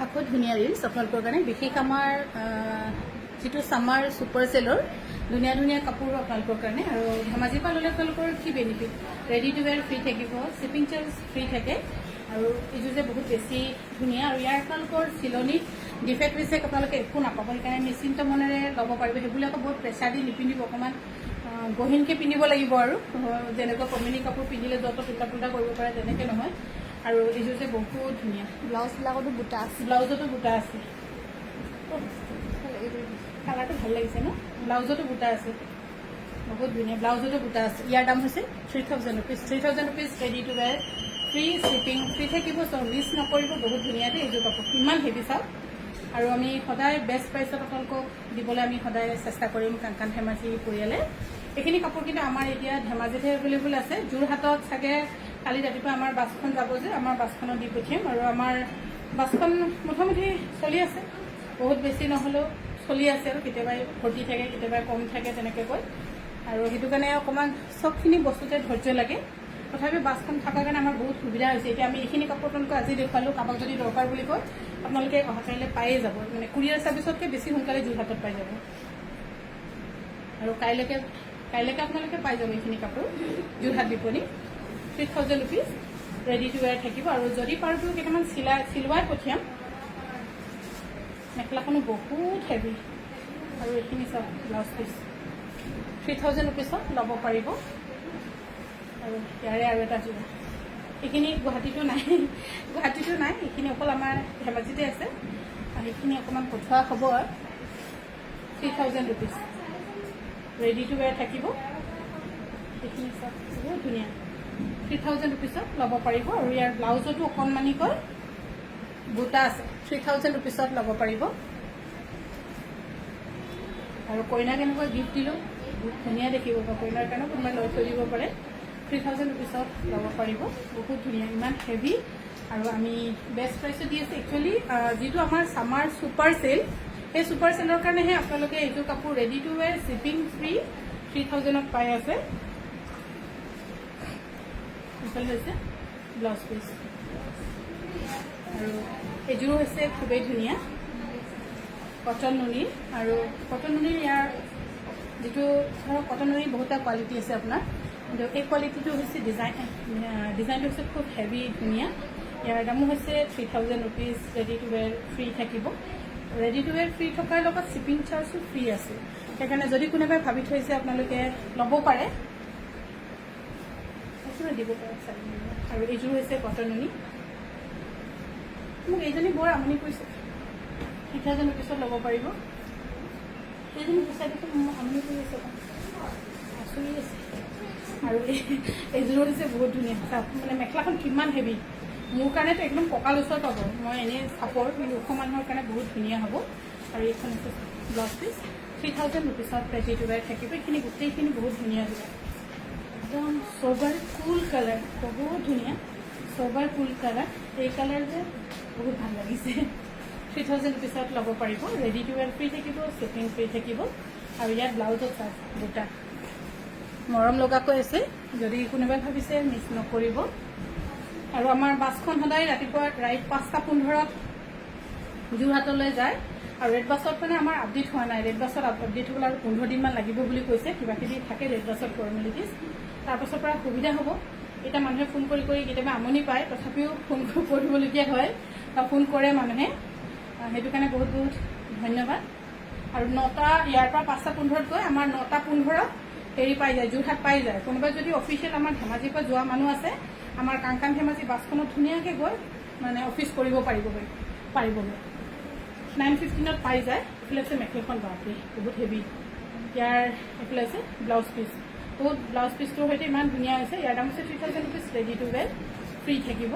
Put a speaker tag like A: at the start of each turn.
A: আকৌ ধুনীয়া ৰিলছ আপোনালোকৰ কাৰণে বিশেষ আমাৰ যিটো ছামাৰ ছুপাৰ চেলৰ ধুনীয়া ধুনীয়া কাপোৰ আপোনালোকৰ কাৰণে আৰু ধেমাজিৰ পৰা ল'লে আপোনালোকৰ কি বেনিফিট ৰেডি টু ৱেৰ ফ্ৰী থাকিব শ্বিপিং চাৰ্জ ফ্ৰী থাকে আৰু এইযোৰ যে বহুত বেছি ধুনীয়া আৰু ইয়াৰ আপোনালোকৰ চিলনীত ডিফেক্ট ৰিচেক্ট আপোনালোকে একো নাপাব সেইকাৰণে নিশ্চিন্ত মনেৰে ল'ব পাৰিব সেইবোৰ আকৌ বহুত প্ৰেছাৰ দি নিপিন্ধিব অকণমান গহীনকৈ পিন্ধিব লাগিব আৰু যেনেকুৱা কমিনি কাপোৰ পিন্ধিলে য'ত টুটা টুটা কৰিব পাৰে তেনেকৈ নহয় আৰু এইযোৰ যে বহুত ধুনীয়া
B: ব্লাউজবিলাকতো বুটা আছে
A: ব্লাউজতো বুটা আছে কালাৰটো ভাল লাগিছে ন ব্লাউজতো বুটা আছে বহুত ধুনীয়া ব্লাউজতো বুটা আছে ইয়াৰ দাম হৈছে 3000 rupees 3000 rupees ready to ৱেৰ free shipping free থাকিব চ' মিছ নকৰিব বহুত ধুনীয়া দেই এইযোৰ কাপোৰ ইমান হেভি চাওক আৰু আমি সদায় বেষ্ট প্ৰাইচত আপোনালোকক দিবলৈ আমি সদায় চেষ্টা কৰিম কাংকান ধেমাজি পৰিয়ালে এইখিনি কাপোৰ কিন্তু আমাৰ এতিয়া ধেমাজিতহে এভেইলেবল আছে যোৰহাটত চাগে কালি ৰাতিপুৱা আমাৰ বাছখন যাব যে আমাৰ বাছখনত দি পঠিয়াম আৰু আমাৰ বাছখন মোটামুটি চলি আছে বহুত বেছি নহ'লেও চলি আছে আৰু কেতিয়াবা ভৰ্তি থাকে কেতিয়াবা কম থাকে তেনেকৈ কয় আৰু সেইটো কাৰণে অকণমান চবখিনি বস্তুতে ধৈৰ্য লাগে তথাপি বাছখন থকাৰ কাৰণে আমাৰ বহুত সুবিধা হৈছে এতিয়া আমি এইখিনি কাপোৰ আপোনালোকক আজি দেখুৱালোঁ কাৰোবাক যদি দৰকাৰ বুলি কয় আপোনালোকে অহাকাইলৈ পায়ে যাব মানে কুৰিয়াৰ ছাৰ্ভিচতকৈ বেছি সোনকালে যোৰহাটত পাই যাব আৰু কাইলৈকে আপোনালোকে পাই যাব এইখিনি কাপোৰ যোৰহাট বিপণী 3000 ৰুপিজ ৰেডি টু ৱেৰ থাকিব আৰু যদি পাৰোঁ কেইটামান চিলোৱাই পঠিয়াম মেখেলাখনো বহুত হেভি আৰু এইখিনি চাওক ব্লাউজ পিচ 3000 ৰুপিজত ল'ব পাৰিব আৰু ইয়াৰে আৰু এটা যোৰা এইখিনি গুৱাহাটীতো নাই এইখিনি অকল আমাৰ ধেমাজিতে আছে আৰু এইখিনি অকণমান পঠোৱা হ'ব আৰু 3000 ৰুপিজ ৰেডি টু ৱেৰ থাকিব এইখিনি চাওক বহুত ধুনীয়া 3000 ৰুপিজত ল'ব পাৰিব আৰু ইয়াৰ ব্লাউজতো অকণমানিকৈ বুটা আছে 3000 ৰুপিজত ল'ব পাৰিব আৰু কইনাক এনেকুৱা গিফ্ট দিলোঁ বহুত ধুনীয়া দেখিব কইনাৰ কাৰণে কোনোবাই লৈ থৈ দিব পাৰে 3000 ৰুপিজত ল'ব পাৰিব বহুত ধুনীয়া ইমান হেভি আৰু আমি বেষ্ট প্ৰাইচত দি আছোঁ একচুৱেলি যিটো আমাৰ ছামাৰ ছুপাৰ চেল সেই ছুপাৰ চেলৰ কাৰণেহে আপোনালোকে এইযোৰ কাপোৰ ready to wear shipping free 3000ত পাই আছে এইফালে হৈছে ব্লাউজ পিচ আৰু এইযোৰো হৈছে খুবেই ধুনীয়া কটন নুনিৰ আৰু কটন নুনিৰ ইয়াৰ যিটো ধৰক কটন নুনিৰ বহুতটা কোৱালিটি আছে আপোনাৰ কিন্তু এই কোৱালিটিটো হৈছে ডিজাইনটো হৈছে খুব হেভি ধুনীয়া ইয়াৰ দামো হৈছে 3000 ৰুপিজ ৰেডি টু ৱেৰ ফ্ৰী থাকিব ৰেডি টু ৱেৰ ফ্ৰী থকাৰ লগত শ্বিপিং চাৰ্জো ফ্ৰী আছে সেইকাৰণে যদি কোনোবাই ভাবি থৈছে আপোনালোকে ল'ব পাৰে দিব পাৰে আৰু এইযোৰ হৈছে কটন নুনি মোক এইজনী বৰ আমনি কৰিছে 3000 ৰুপিজত ল'ব পাৰিব এইজনী পইচা দেখোন মোক আমনি কৰি আছে আচৰি আছে আৰু এইযোৰ হৈছে বহুত ধুনীয়া মানে মেখেলাখন কিমান হেভি মোৰ কাৰণেতো একদম কঁকাল ওচৰত পাব মই এনেই চাপৰ কিন্তু ওখ মানুহৰ কাৰণে বহুত ধুনীয়া হ'ব আৰু এইখন হৈছে ব্লাউজ পিচ 3000 ৰুপিজত ৰেডি টু ৱেৰ থাকিব এইখিনি গোটেইখিনি বহুত ধুনীয়া হ'ব একদম ছ'বাৰ কুল কালাৰ বহুত ধুনীয়া ছ'বাৰ কুল কালাৰ এই কালাৰ যে বহুত ভাল লাগিছে 3000 ৰুপিজত ল'ব পাৰিব ৰেডি টু ৱেৰ ফ্ৰী থাকিব শ্বিপিং ফ্ৰী থাকিব আৰু ইয়াত ব্লাউজত চাৰ্জ দুটা মৰম লগাকৈ আছে যদি কোনোবাই ভাবিছে মিছ নকৰিব আৰু আমাৰ বাছখন সদায় ৰাতিপুৱা ৰাইট 5:15 যোৰহাটলৈ যায় আৰু ৰেড বাছত মানে আমাৰ আপডেট হোৱা নাই ৰেড বাছত আপডেট হ'বলৈ আৰু 15 দিনমান লাগিব বুলি কৈছে কিবাকিবি থাকে ৰেড বাছত ফৰ্মেলিটিজ তাৰপাছৰ পৰা সুবিধা হ'ব এতিয়া মানুহে ফোন কৰি কেতিয়াবা আমনি পায় তথাপিও ফোন কৰিবলগীয়া হয় বা ফোন কৰে মানুহে সেইটো কাৰণে বহুত বহুত ধন্যবাদ আৰু 9টা ইয়াৰ পৰা 5:15 গৈ আমাৰ 9:15 হেৰি পাই যায় যোৰহাট পাই যায় কোনোবাই যদি অফিচিয়েল আমাৰ ধেমাজিৰ পৰা যোৱা মানুহ আছে আমাৰ কাংকান ধেমাজি বাছখনত ধুনীয়াকৈ গৈ মানে অফিচ কৰিব পাৰিবগৈ 9:15ত পাই যায় এইফালে আছে মেখেলাখন বাপৰে বহুত হেভি ইয়াৰ এইফালে আছে ব্লাউজ পিচ বহুত ব্লাউজ পিচটোৰ সৈতে ইমান ধুনীয়া হৈছে ইয়াৰ দাম হৈছে 3000 ৰুপিজ ৰেডি টু ৱেৰ ফ্ৰী থাকিব